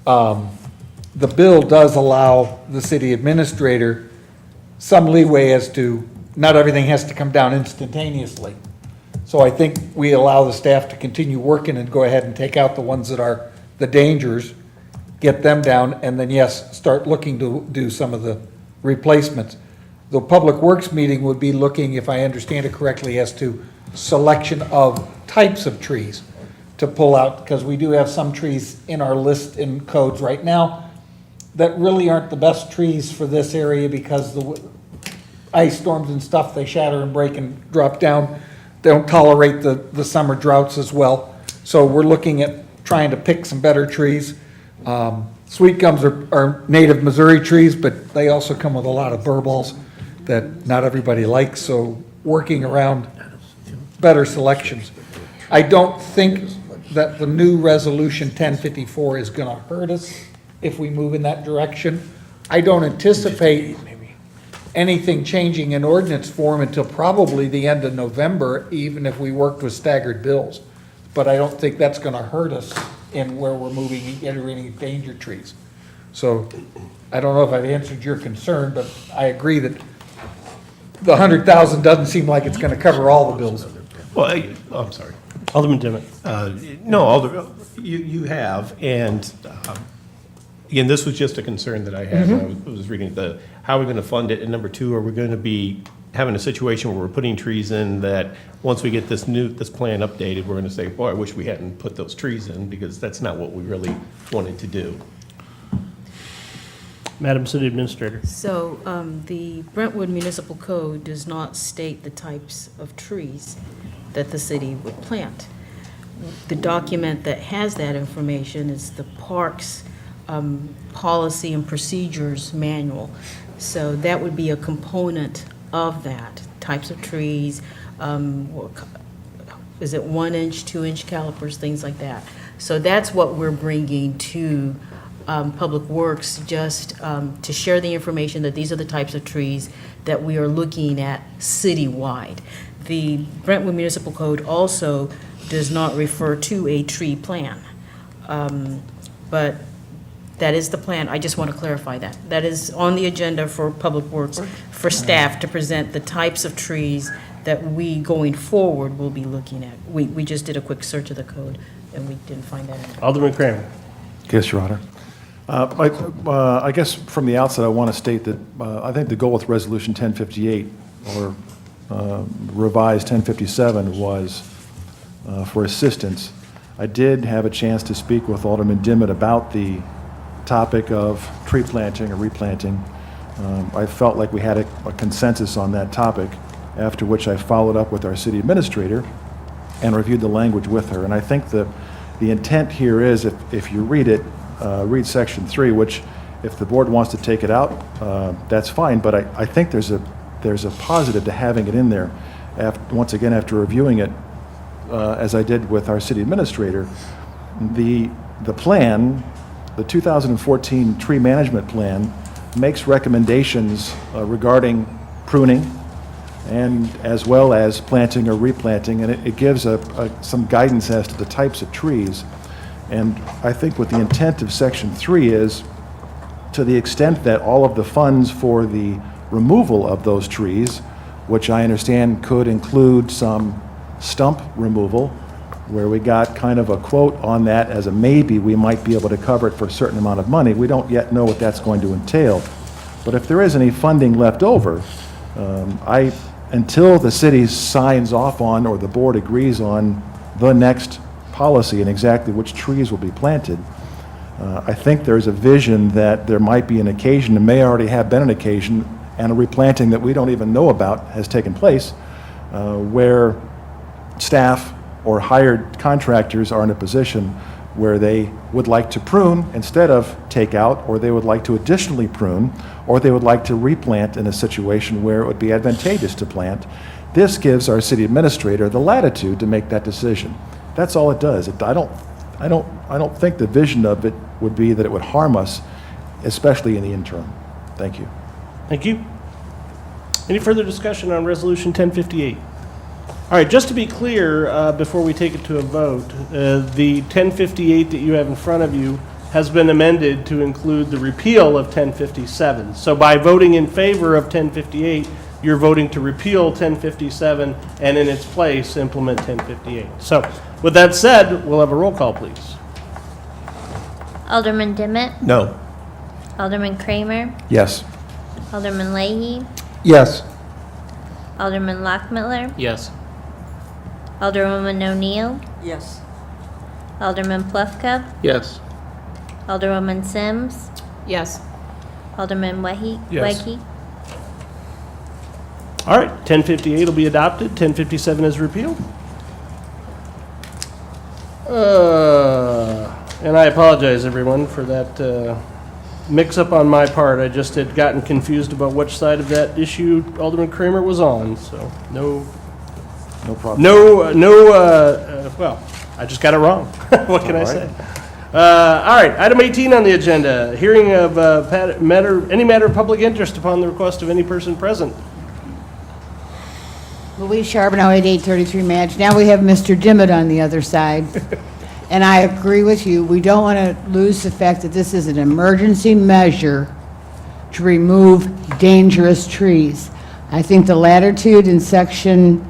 The bill does allow the city administrator some leeway as to, not everything has to come down instantaneously. So I think we allow the staff to continue working and go ahead and take out the ones that are the dangers, get them down, and then yes, start looking to do some of the replacements. The Public Works meeting would be looking, if I understand it correctly, as to selection of types of trees to pull out, because we do have some trees in our list in codes right now that really aren't the best trees for this area because the ice storms and stuff, they shatter and break and drop down. They don't tolerate the summer droughts as well. So we're looking at trying to pick some better trees. Sweet gums are native Missouri trees, but they also come with a lot of burballs that not everybody likes, so working around better selections. I don't think that the new resolution 1054 is gonna hurt us if we move in that direction. I don't anticipate anything changing in ordinance form until probably the end of November, even if we worked with staggered bills. But I don't think that's gonna hurt us in where we're moving any danger trees. So I don't know if I've answered your concern, but I agree that the 100,000 doesn't seem like it's gonna cover all the bills. Well, I'm sorry. Alderman Demmett. No, Alder, you have, and again, this was just a concern that I had when I was reading how are we going to fund it, and number two, are we going to be having a situation where we're putting trees in that, once we get this plan updated, we're going to say, boy, I wish we hadn't put those trees in, because that's not what we really wanted to do. Madam City Administrator. So the Brentwood Municipal Code does not state the types of trees that the city would plant. The document that has that information is the Parks Policy and Procedures Manual. So that would be a component of that, types of trees, is it 1 inch, 2 inch calipers, things like that. So that's what we're bringing to Public Works, just to share the information that these are the types of trees that we are looking at citywide. The Brentwood Municipal Code also does not refer to a tree plan, but that is the plan. I just want to clarify that. That is on the agenda for Public Works, for staff to present the types of trees that we, going forward, will be looking at. We just did a quick search of the code, and we didn't find that in. Alderman Kramer. Yes, Your Honor. I guess from the outset, I want to state that I think the goal with Resolution 1058, or revised 1057, was for assistance. I did have a chance to speak with Alderman Dimmitt about the topic of tree planting or replanting. I felt like we had a consensus on that topic, after which I followed up with our city administrator and reviewed the language with her. And I think the intent here is, if you read it, read Section 3, which if the board wants to take it out, that's fine, but I think there's a positive to having it in there. Once again, after reviewing it, as I did with our city administrator, the plan, the 2014 tree management plan, makes recommendations regarding pruning and as well as planting or replanting, and it gives some guidance as to the types of trees. And I think what the intent of Section 3 is, to the extent that all of the funds for the removal of those trees, which I understand could include some stump removal, where we got kind of a quote on that as a maybe, we might be able to cover it for a certain amount of money. We don't yet know what that's going to entail. But if there is any funding left over, until the city signs off on, or the board agrees on, the next policy and exactly which trees will be planted, I think there's a vision that there might be an occasion, and may already have been an occasion, and a replanting that we don't even know about has taken place, where staff or hired contractors are in a position where they would like to prune instead of take out, or they would like to additionally prune, or they would like to replant in a situation where it would be advantageous to plant. This gives our city administrator the latitude to make that decision. That's all it does. I don't think the vision of it would be that it would harm us, especially in the interim. Thank you. Thank you. Any further discussion on Resolution 1058? All right, just to be clear, before we take it to a vote, the 1058 that you have in front of you has been amended to include the repeal of 1057. So by voting in favor of 1058, you're voting to repeal 1057 and in its place implement 1058. So with that said, we'll have a roll call, please. Alderman Dimmitt, No. Alderman Kramer, Yes. Alderman Leahy, Yes. Alderman Lockmiller, Yes. Alderwoman O'Neill, Yes. Alderman Plufka, Yes. Alderwoman Sims, Yes. Alderman Wegy. Yes. Wegy. All right, 1058 will be adopted, 1057 is repealed. And I apologize, everyone, for that mix-up on my part. I just had gotten confused about which side of that issue Alderman Kramer was on, so no, problem. well, I just got it wrong. What can I say? All right, item 18 on the agenda, hearing of any matter of public interest upon the request of any person present. Louise Charbonneau, 8833 Madge. Now we have Mr. Dimmitt on the other side. And I agree with you. We don't want to lose the fact that this is an emergency measure to remove dangerous trees. I think the latitude in section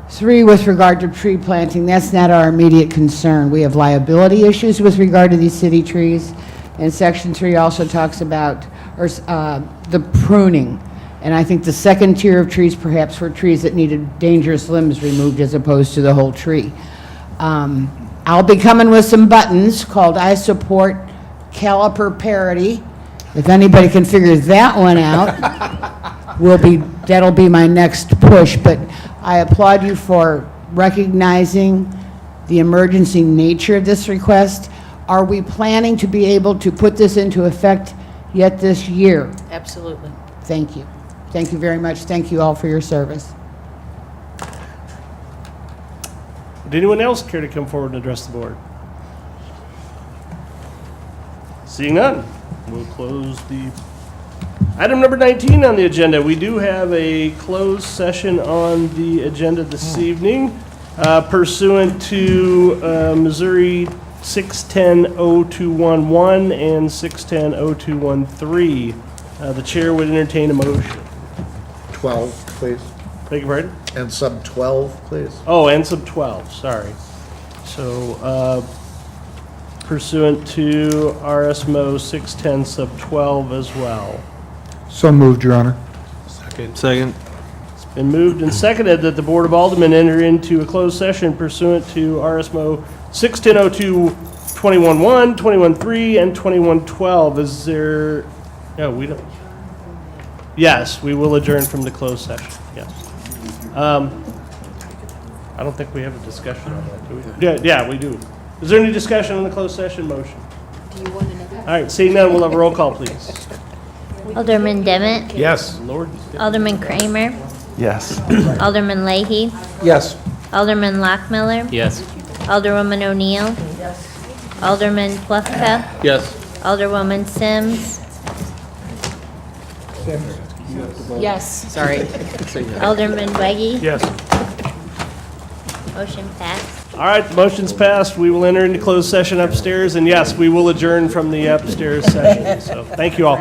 3 with regard to tree planting, that's not our immediate concern. We have liability issues with regard to these city trees. And section 3 also talks about the pruning. And I think the second tier of trees perhaps were trees that needed dangerous limbs removed as opposed to the whole tree. I'll be coming with some buttons called I Support Caliper Parity. If anybody can figure that one out, that'll be my next push. But I applaud you for recognizing the emergency nature of this request. Are we planning to be able to put this into effect yet this year? Absolutely. Thank you. Thank you very much. Thank you all for your service. Would anyone else care to come forward and address the board? Seeing none, we'll close the item number 19 on the agenda. We do have a closed session on the agenda this evening pursuant to Missouri 610-0211 and 610-0213. The chair would entertain a motion. 12, please. Beg your pardon? And sub 12, please. Oh, and sub 12, sorry. So pursuant to RSMO 610 sub 12 as well. So moved, Your Honor. Second. It's been moved and seconded that the Board of Aldermen enter into a closed session pursuant to RSMO 610-02, 21-1, 21-3, and 21-12. Is there, no, we don't. Yes, we will adjourn from the closed session, yes. I don't think we have a discussion on that, do we? Yeah, we do. Is there any discussion on the closed session motion? Do you want another? All right, seeing none, we'll have a roll call, please. Alderman Demmett, Yes. Lord. Alderman Kramer, Yes. Alderman Leahy, Yes. Alderman Lockmiller, Yes. Alderwoman O'Neill. Alderman Plufka. Yes. Alderwoman Sims. Yes, sorry. Alderman Wegy. Yes. Motion passed. All right, the motion's passed. We will enter into closed session upstairs, and yes, we will adjourn from the upstairs session. So, thank you all.